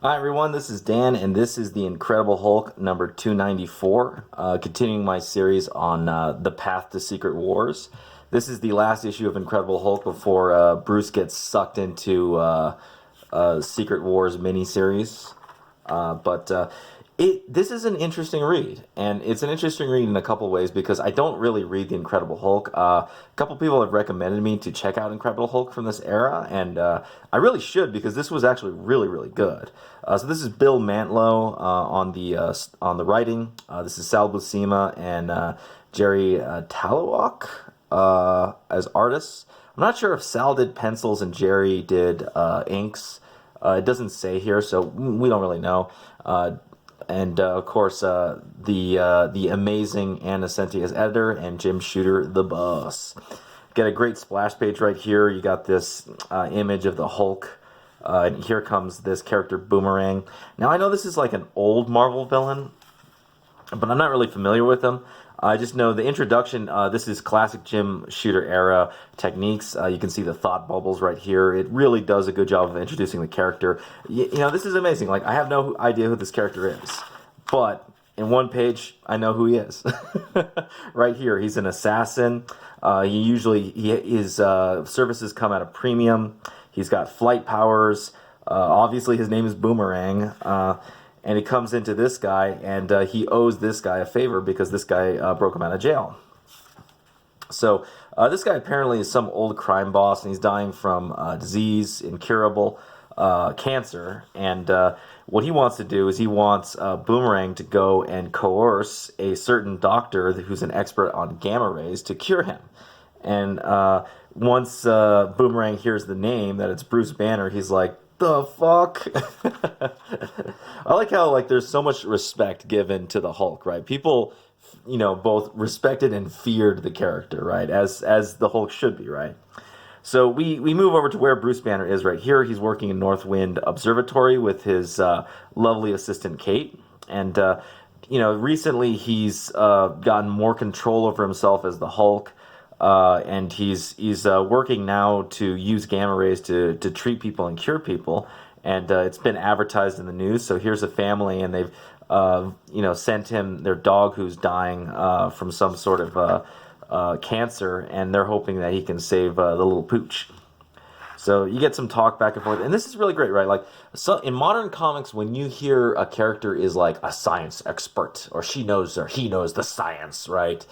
Hi everyone, this is Dan, and this is the Incredible Hulk number 294, continuing my series on the path to Secret Wars. This is the last issue of Incredible Hulk before Bruce gets sucked into Secret Wars miniseries. But this is an interesting read, and it's an interesting read in a couple ways because I don't really read the Incredible Hulk. A couple people have recommended me to check out Incredible Hulk from this era, and I really should because this was actually really good. So this is Bill Mantlo on the writing. This is Sal Buscema and Gerry Talaoc as artists. I'm not sure if Sal did pencils and Gerry did inks. It doesn't say here, so we don't really know. And of course, the amazing Anna Senti as editor and Jim Shooter the boss. Get a great splash page right here. You got this image of the Hulk, and here comes this character Boomerang. Now I know this is like an old Marvel villain, but I'm not really familiar with him. I just know the introduction. This is classic Jim Shooter era techniques. You can see the thought bubbles right here. It really does a good job of introducing the character. You know, this is amazing. Like, I have no idea who this character is, but in one page, I know who he is. Right here, he's an assassin. His services come at a premium. He's got flight powers. Obviously, his name is Boomerang. And he comes into this guy, and he owes this guy a favor because this guy broke him out of jail. So this guy apparently is some old crime boss, and he's dying from disease, incurable cancer. And what he wants to do is he wants Boomerang to go and coerce a certain doctor who's an expert on gamma rays to cure him. And once Boomerang hears the name, that it's Bruce Banner, he's like, the fuck? I like how like there's so much respect given to the Hulk, right? People, both respected and feared the character, right? As the Hulk should be, right? So we move over to where Bruce Banner is right here. He's working in Northwind Observatory with his lovely assistant Kate, and recently he's gotten more control over himself as the Hulk. And he's working now to use gamma rays to treat people and cure people, and it's been advertised in the news. So here's a family, and they've sent him their dog who's dying from some sort of cancer, and they're hoping that he can save the little pooch. So you get some talk back and forth, and this is really great, right? Like, so in modern comics, when you hear a character is like a science expert, or she knows or he knows the science, right?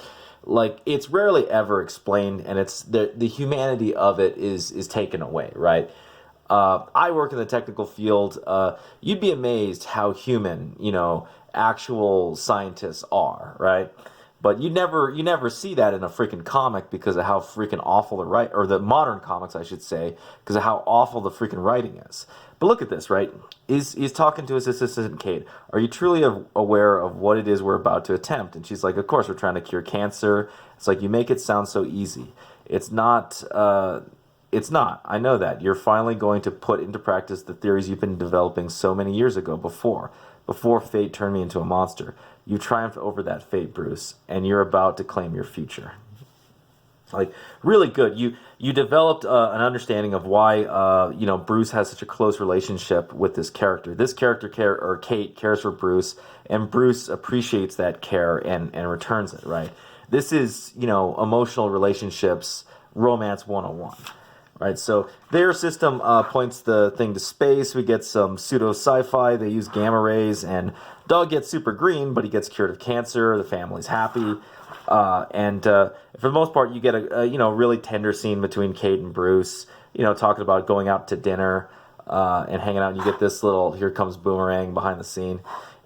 Like, it's rarely ever explained, and it's the humanity of it is taken away, right? I work in the technical field. You'd be amazed how human, actual scientists are, right? But you never see that in a freaking comic because of how freaking awful the or the modern comics, I should say, because of how awful the freaking writing is. But look at this, right? He's talking to his assistant Kate. Are you truly aware of what it is we're about to attempt? And she's like, of course, we're trying to cure cancer. It's like, you make it sound so easy. It's not. It's not. I know that. You're finally going to put into practice the theories you've been developing so many years ago before fate turned me into a monster. You triumphed over that fate, Bruce, and you're about to claim your future. Like, really good. You developed an understanding of why Bruce has such a close relationship with this character. This character or Kate cares for Bruce, and Bruce appreciates that care and returns it. Right. This is emotional relationships, romance 101. Right, so their system points the thing to space. We get some pseudo sci-fi. They use gamma rays, and dog gets super green, but he gets cured of cancer. The family's happy, and for the most part, you get a really tender scene between Kate and Bruce. Talking about going out to dinner and hanging out. And you get this little "Here comes Boomerang" behind the scene.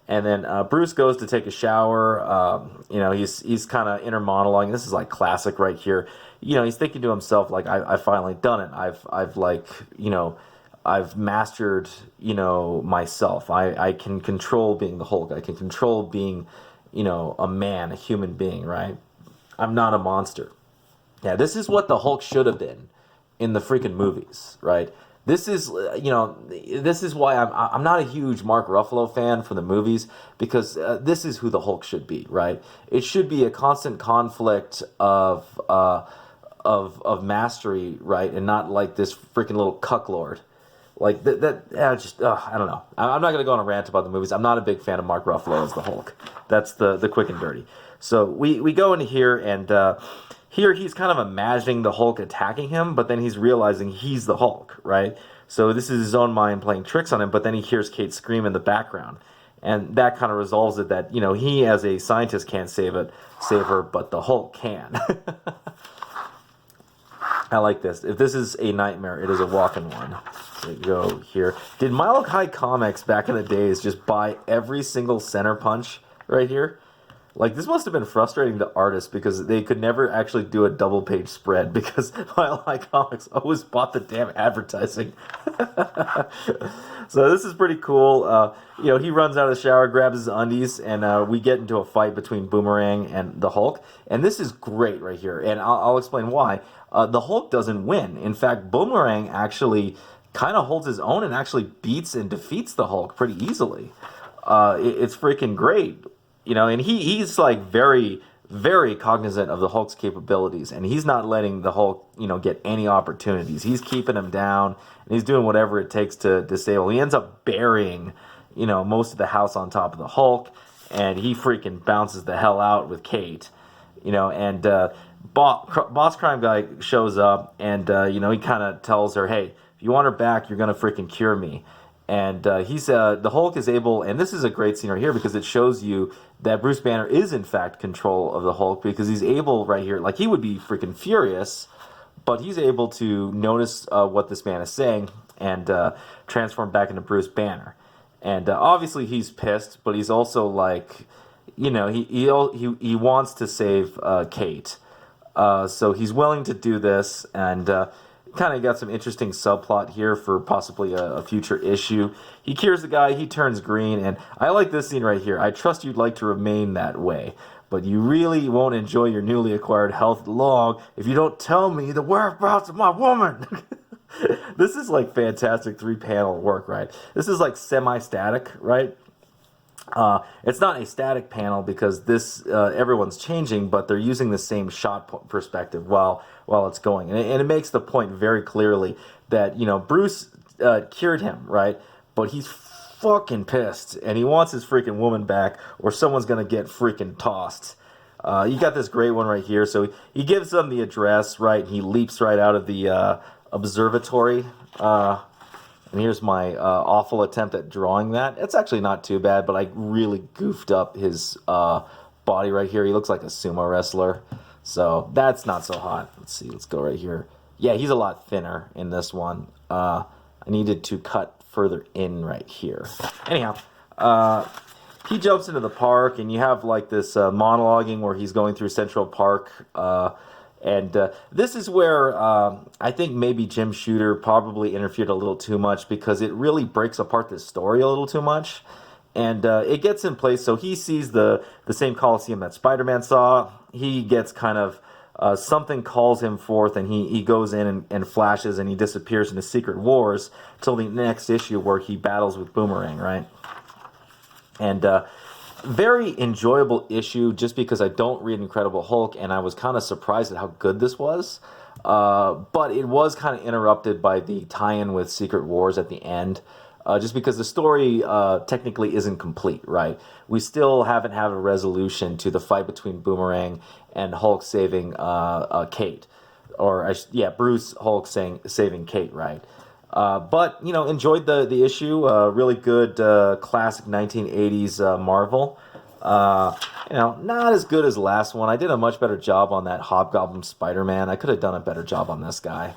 And then Bruce goes to take a shower. He's kind of inner monologuing. This is like classic right here. He's thinking to himself like, I've finally done it. I've mastered myself. I can control being the Hulk. I can control being a man, a human being. Right? I'm not a monster. Yeah, this is what the Hulk should have been in the freaking movies. Right? This is why I'm not a huge Mark Ruffalo fan for the movies, because this is who the Hulk should be, right? It should be a constant conflict of mastery, right, and not like this freaking little cucklord. Like just I don't know. I'm not gonna go on a rant about the movies. I'm not a big fan of Mark Ruffalo as the Hulk. That's the quick and dirty. So we go into here, and here he's kind of imagining the Hulk attacking him, but then he's realizing he's the Hulk, right? So this is his own mind playing tricks on him. But then he hears Kate scream in the background, and that kind of resolves it. That he as a scientist can't save her, but the Hulk can. I like this. If this is a nightmare, it is a walk-in one. So go here. Did Mile High Comics back in the days just buy every single center punch right here? Like, this must have been frustrating to artists because they could never actually do a double-page spread because Mile High Comics always bought the damn advertising. So this is pretty cool. He runs out of the shower, grabs his undies, and we get into a fight between Boomerang and the Hulk. And this is great right here, and I'll explain why. The Hulk doesn't win. In fact, Boomerang actually kind of holds his own and actually beats and defeats the Hulk pretty easily. It's freaking great. And he's like very, very cognizant of the Hulk's capabilities, and he's not letting the Hulk, get any opportunities. He's keeping him down, and he's doing whatever it takes to disable. He ends up burying, most of the house on top of the Hulk, and he freaking bounces the hell out with Kate, and Boss Crime Guy shows up, and he kind of tells her, hey, if you want her back, you're gonna freaking cure me. And the Hulk is able, and this is a great scene right here because it shows you that Bruce Banner is in fact control of the Hulk because he's able right here, like he would be freaking furious, but he's able to notice what this man is saying and transform back into Bruce Banner. And obviously he's pissed, but he's also like, he wants to save Kate, so he's willing to do this, and kind of got some interesting subplot here for possibly a future issue. He cures the guy, he turns green, and I like this scene right here. I trust you'd like to remain that way, but you really won't enjoy your newly acquired health long if you don't tell me the whereabouts of my woman. This is like fantastic 3-panel work, right? This is like semi-static, right? It's not a static panel because this everyone's changing, but they're using the same shot perspective while it's going, and it makes the point very clearly that Bruce cured him, right? But he's fucking pissed, and he wants his freaking woman back, or someone's gonna get freaking tossed. You got this great one right here. So he gives them the address, right? And he leaps right out of the observatory. And here's my awful attempt at drawing that. It's actually not too bad, but I really goofed up his body right here. He looks like a sumo wrestler. So that's not so hot. Let's see. Let's go right here. Yeah, he's a lot thinner in this one. I needed to cut further in right here. Anyhow, he jumps into the park, and you have like this monologuing where he's going through Central Park. And this is where I think maybe Jim Shooter probably interfered a little too much because it really breaks apart this story a little too much. And it gets in place, so he sees the same Coliseum that Spider-Man saw. He gets kind of, something calls him forth, and he goes in and flashes, and he disappears into Secret Wars till the next issue where he battles with Boomerang, right? And very enjoyable issue just because I don't read Incredible Hulk, and I was kind of surprised at how good this was. But it was kind of interrupted by the tie-in with Secret Wars at the end, just because the story technically isn't complete, right? We still haven't had a resolution to the fight between Boomerang and Hulk saving Kate. Bruce Hulk saving Kate, right? But, enjoyed the issue. Really good classic 1980s Marvel. Not as good as the last one. I did a much better job on that Hobgoblin Spider-Man. I could have done a better job on this guy.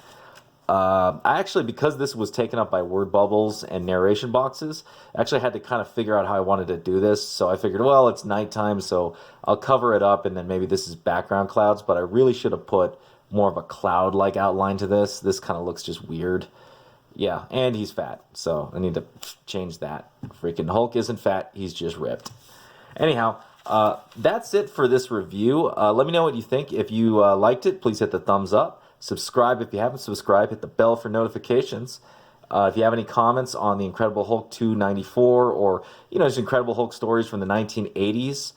I actually, because this was taken up by word bubbles and narration boxes, I actually had to kind of figure out how I wanted to do this. So I figured, well, it's nighttime, so I'll cover it up, and then maybe this is background clouds, but I really should have put more of a cloud-like outline to this. This kind of looks just weird. Yeah, and he's fat, so I need to change that. Freaking Hulk isn't fat, he's just ripped. Anyhow, that's it for this review. Let me know what you think. If you liked it, please hit the thumbs up. Subscribe if you haven't subscribed. Hit the bell for notifications. If you have any comments on the Incredible Hulk 294 or, just Incredible Hulk stories from the 1980s,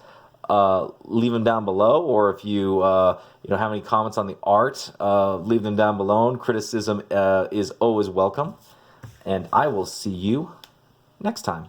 leave them down below. Or if you, have any comments on the art, leave them down below. Criticism is always welcome. and I will see you next time.